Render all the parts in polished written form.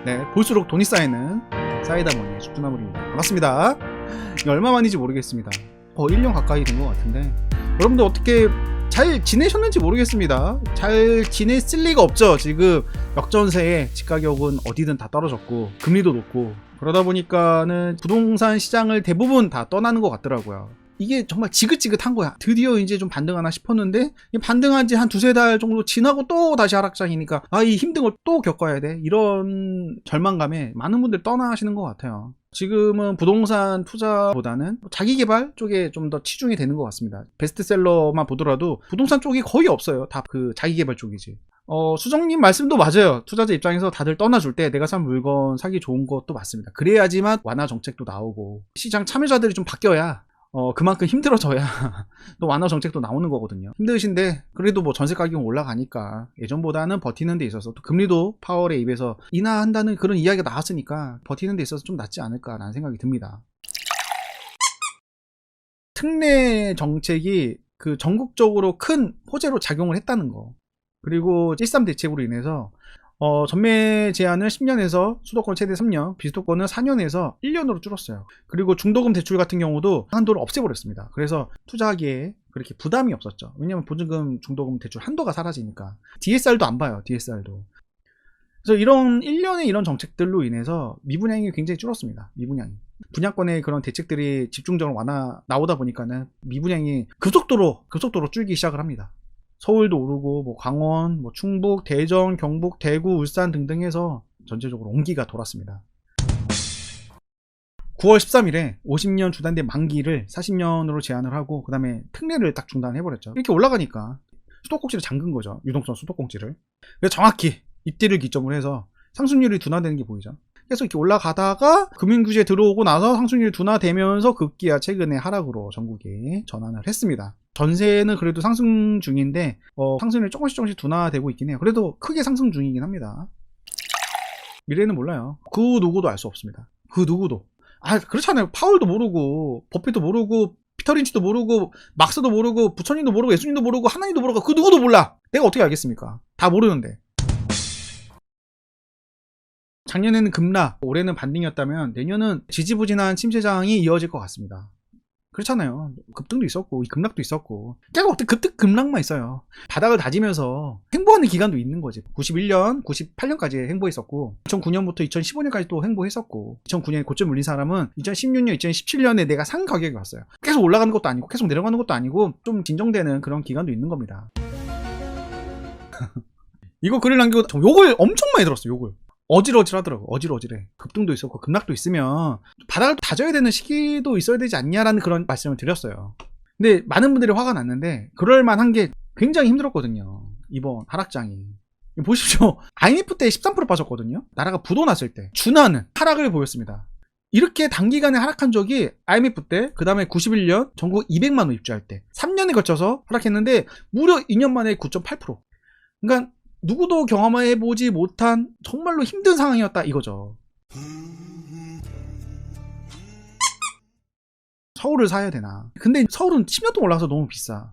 네, 볼수록 돈이 쌓이는 사이다머니 죽두나물입니다. 반갑습니다. 이게 얼마만인지 모르겠습니다. 1년 가까이 된 것 같은데 여러분들 어떻게 잘 지내셨는지 모르겠습니다. 잘 지냈을 리가 없죠. 지금 역전세에 집가격은 어디든 다 떨어졌고 금리도 높고 그러다 보니까는 부동산 시장을 대부분 다 떠나는 것 같더라고요. 이게 정말 지긋지긋한 거야. 드디어 이제 좀 반등하나 싶었는데 반등한 지 한 두세 달 정도 지나고 또 다시 하락장이니까 이 힘든 걸 또 겪어야 돼. 이런 절망감에 많은 분들이 떠나시는 것 같아요. 지금은 부동산 투자보다는 자기개발 쪽에 좀 더 치중이 되는 것 같습니다. 베스트셀러만 보더라도 부동산 쪽이 거의 없어요. 다 그 자기개발 쪽이지. 수정님 말씀도 맞아요. 투자자 입장에서 다들 떠나줄 때 내가 산 물건 사기 좋은 것도 맞습니다. 그래야지만 완화 정책도 나오고 시장 참여자들이 좀 바뀌어야 그만큼 힘들어져야 또 완화 정책도 나오는 거거든요. 힘드신데 그래도 뭐 전세 가격은 올라가니까 예전보다는 버티는 데 있어서 또 금리도 파월의 입에서 인하한다는 그런 이야기가 나왔으니까 버티는 데 있어서 좀 낫지 않을까라는 생각이 듭니다. 특례 정책이 그 전국적으로 큰 호재로 작용을 했다는 거, 그리고 13 대책으로 인해서 전매 제한을 10년에서 수도권 최대 3년, 비수도권은 4년에서 1년으로 줄었어요. 그리고 중도금 대출 같은 경우도 한도를 없애버렸습니다. 그래서 투자하기에 그렇게 부담이 없었죠. 왜냐면 보증금, 중도금 대출 한도가 사라지니까. DSR도 안 봐요. DSR도. 그래서 이런 1년의 이런 정책들로 인해서 미분양이 굉장히 줄었습니다. 미분양이. 분양권의 그런 대책들이 집중적으로 나오다 보니까는 미분양이 급속도로 줄기 시작을 합니다. 서울도 오르고 뭐 강원, 뭐 충북, 대전, 경북, 대구, 울산 등등 해서 전체적으로 온기가 돌았습니다. 9월 13일에 50년 주단대 만기를 40년으로 제한을 하고 그 다음에 특례를 딱 중단해버렸죠. 이렇게 올라가니까 수도꼭지를 잠근 거죠. 유동성 수도꼭지를. 그래서 정확히 이때를 기점으로 해서 상승률이 둔화되는 게 보이죠. 계속 이렇게 올라가다가 금융규제 들어오고 나서 상승률이 둔화되면서 급기야 최근에 하락으로 전국에 전환을 했습니다. 전세는 그래도 상승 중인데 상승률이 조금씩 둔화되고 있긴 해요. 그래도 크게 상승 중이긴 합니다. 미래는 몰라요. 그 누구도 알 수 없습니다. 그 누구도. 그렇잖아요. 파월도 모르고 버핏도 모르고 피터 린치도 모르고 막스도 모르고 부처님도 모르고 예수님도 모르고 하나님도 모르고 그 누구도 몰라. 내가 어떻게 알겠습니까? 다 모르는데. 작년에는 급락, 올해는 반등이었다면 내년은 지지부진한 침체장이 이어질 것 같습니다. 그렇잖아요. 급등도 있었고 급락도 있었고 계속 어떻게 급락만 있어요. 바닥을 다지면서 횡보하는 기간도 있는 거지. 91년, 98년까지 횡보했었고 2009년부터 2015년까지 또 횡보했었고 2009년에 고점 물린 사람은 2016년, 2017년에 내가 산 가격이 왔어요. 계속 올라가는 것도 아니고 계속 내려가는 것도 아니고 좀 진정되는 그런 기간도 있는 겁니다. 이거 글을 남기고 욕을 엄청 많이 들었어요. 욕을. 어질어질하더라고. 어질어질해. 급등도 있었고 급락도 있으면 바닥을 다져야 되는 시기도 있어야 되지 않냐라는 그런 말씀을 드렸어요. 근데 많은 분들이 화가 났는데 그럴만한 게 굉장히 힘들었거든요. 이번 하락장이. 보십시오. IMF 때 13% 빠졌거든요. 나라가 부도 났을 때 준하는 하락을 보였습니다. 이렇게 단기간에 하락한 적이 IMF 때, 그 다음에 91년 전국 200만 원 입주할 때 3년에 걸쳐서 하락했는데 무려 2년 만에 9.8%. 그러니까 누구도 경험해보지 못한 정말로 힘든 상황이었다 이거죠. 서울을 사야 되나? 근데 서울은 10년 동안 올라가서 너무 비싸.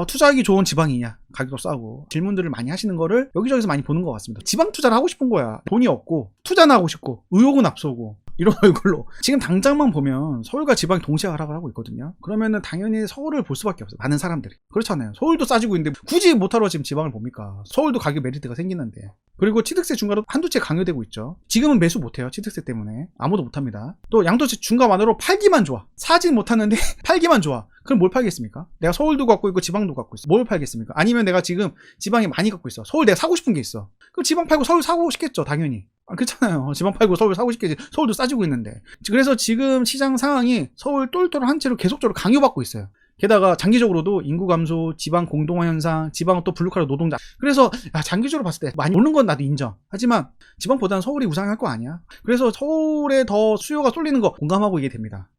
투자하기 좋은 지방이냐? 가격도 싸고. 질문들을 많이 하시는 거를 여기저기서 많이 보는 것 같습니다. 지방 투자를 하고 싶은 거야. 돈이 없고 투자는 하고 싶고 의욕은 앞서고 이런 얼굴로. 지금 당장만 보면 서울과 지방이 동시에 하락을 하고 있거든요. 그러면은 당연히 서울을 볼 수밖에 없어요. 많은 사람들이. 그렇잖아요. 서울도 싸지고 있는데 굳이 못하러 지금 지방을 봅니까? 서울도 가격 메리트가 생기는데. 그리고 취득세 중과도 한두 채 강요되고 있죠. 지금은 매수 못해요. 취득세 때문에. 아무도 못합니다. 또 양도세 중과 완화로 팔기만 좋아. 사진 못하는데 팔기만 좋아. 그럼 뭘 팔겠습니까? 내가 서울도 갖고 있고 지방도 갖고 있어. 뭘 팔겠습니까? 아니면 내가 지금 지방에 많이 갖고 있어. 서울 내가 사고 싶은 게 있어. 그럼 지방 팔고 서울 사고 싶겠죠. 당연히. 그렇잖아요. 지방 팔고 서울 사고 싶겠지. 서울도 싸지고 있는데. 그래서 지금 시장 상황이 서울 똘똘한 채로 계속적으로 강요받고 있어요. 게다가 장기적으로도 인구 감소, 지방 공동화 현상, 지방은 또 블루칼라 노동자. 그래서 장기적으로 봤을 때 많이 오른 건 나도 인정. 하지만 지방보다는 서울이 우상할 거 아니야. 그래서 서울에 더 수요가 쏠리는 거 공감하고 이해됩니다.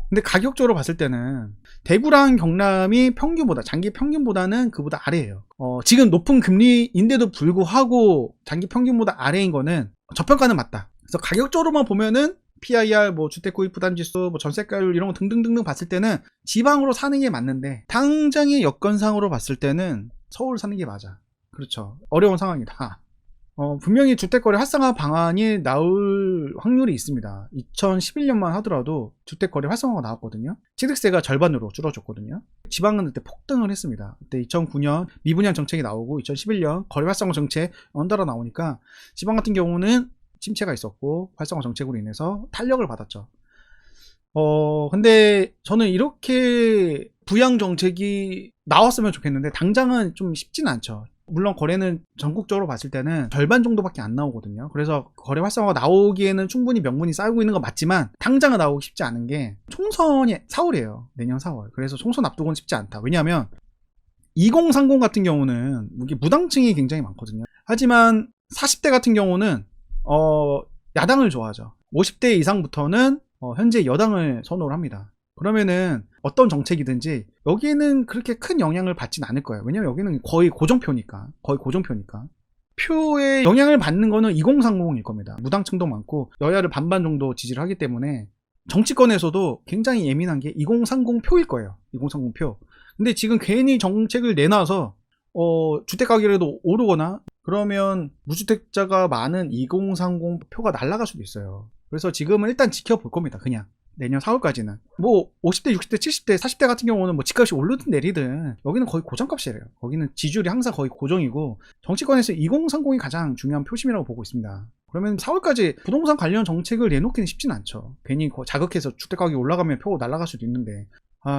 근데 가격적으로 봤을 때는 대구랑 경남이 평균보다, 장기 평균보다는 그보다 아래예요. 지금 높은 금리인데도 불구하고 장기 평균보다 아래인 거는 저평가는 맞다. 그래서 가격적으로만 보면은 PIR, 뭐 주택구입 부담지수, 뭐 전세가율 이런 거 등등등등 봤을 때는 지방으로 사는 게 맞는데 당장의 여건상으로 봤을 때는 서울 사는 게 맞아. 그렇죠. 어려운 상황이다. 분명히 주택거래 활성화 방안이 나올 확률이 있습니다. 2011년만 하더라도 주택거래 활성화가 나왔거든요. 취득세가 절반으로 줄어졌거든요. 지방은 그때 폭등을 했습니다. 그때 2009년 미분양 정책이 나오고 2011년 거래 활성화 정책 연달아 나오니까 지방 같은 경우는 침체가 있었고 활성화 정책으로 인해서 탄력을 받았죠. 근데 저는 이렇게 부양 정책이 나왔으면 좋겠는데 당장은 좀 쉽진 않죠. 물론 거래는 전국적으로 봤을 때는 절반 정도밖에 안 나오거든요. 그래서 거래 활성화가 나오기에는 충분히 명분이 쌓이고 있는 건 맞지만 당장은 나오기 쉽지 않은 게 총선이 4월이에요. 내년 4월. 그래서 총선 앞두고는 쉽지 않다. 왜냐하면 2030 같은 경우는 이게 무당층이 굉장히 많거든요. 하지만 40대 같은 경우는 야당을 좋아하죠. 50대 이상부터는 현재 여당을 선호를 합니다. 그러면은 어떤 정책이든지 여기에는 그렇게 큰 영향을 받진 않을 거예요. 왜냐면 여기는 거의 고정표니까. 표에 영향을 받는 거는 2030일 겁니다. 무당층도 많고 여야를 반반 정도 지지를 하기 때문에 정치권에서도 굉장히 예민한 게 2030 표일 거예요. 2030 표. 근데 지금 괜히 정책을 내놔서 주택 가격이라도 오르거나 그러면 무주택자가 많은 2030 표가 날아갈 수도 있어요. 그래서 지금은 일단 지켜볼 겁니다. 그냥 내년 4월까지는 뭐 50대, 60대, 70대, 40대 같은 경우는 뭐 집값이 오르든 내리든 여기는 거의 고정값이래요. 거기는 지지율이 항상 거의 고정이고 정치권에서 2030이 가장 중요한 표심이라고 보고 있습니다. 그러면 4월까지 부동산 관련 정책을 내놓기는 쉽진 않죠. 괜히 자극해서 주택 가격이 올라가면 표 날아갈 수도 있는데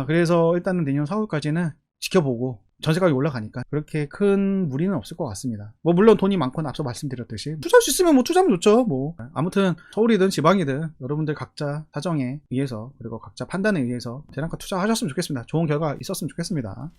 그래서 일단은 내년 4월까지는 지켜보고 전세가격이 올라가니까 그렇게 큰 무리는 없을 것 같습니다. 뭐 물론 돈이 많거나 앞서 말씀드렸듯이 투자할 수 있으면 뭐 투자하면 좋죠. 뭐 아무튼 서울이든 지방이든 여러분들 각자 사정에 의해서 그리고 각자 판단에 의해서 대량가 투자하셨으면 좋겠습니다. 좋은 결과 있었으면 좋겠습니다.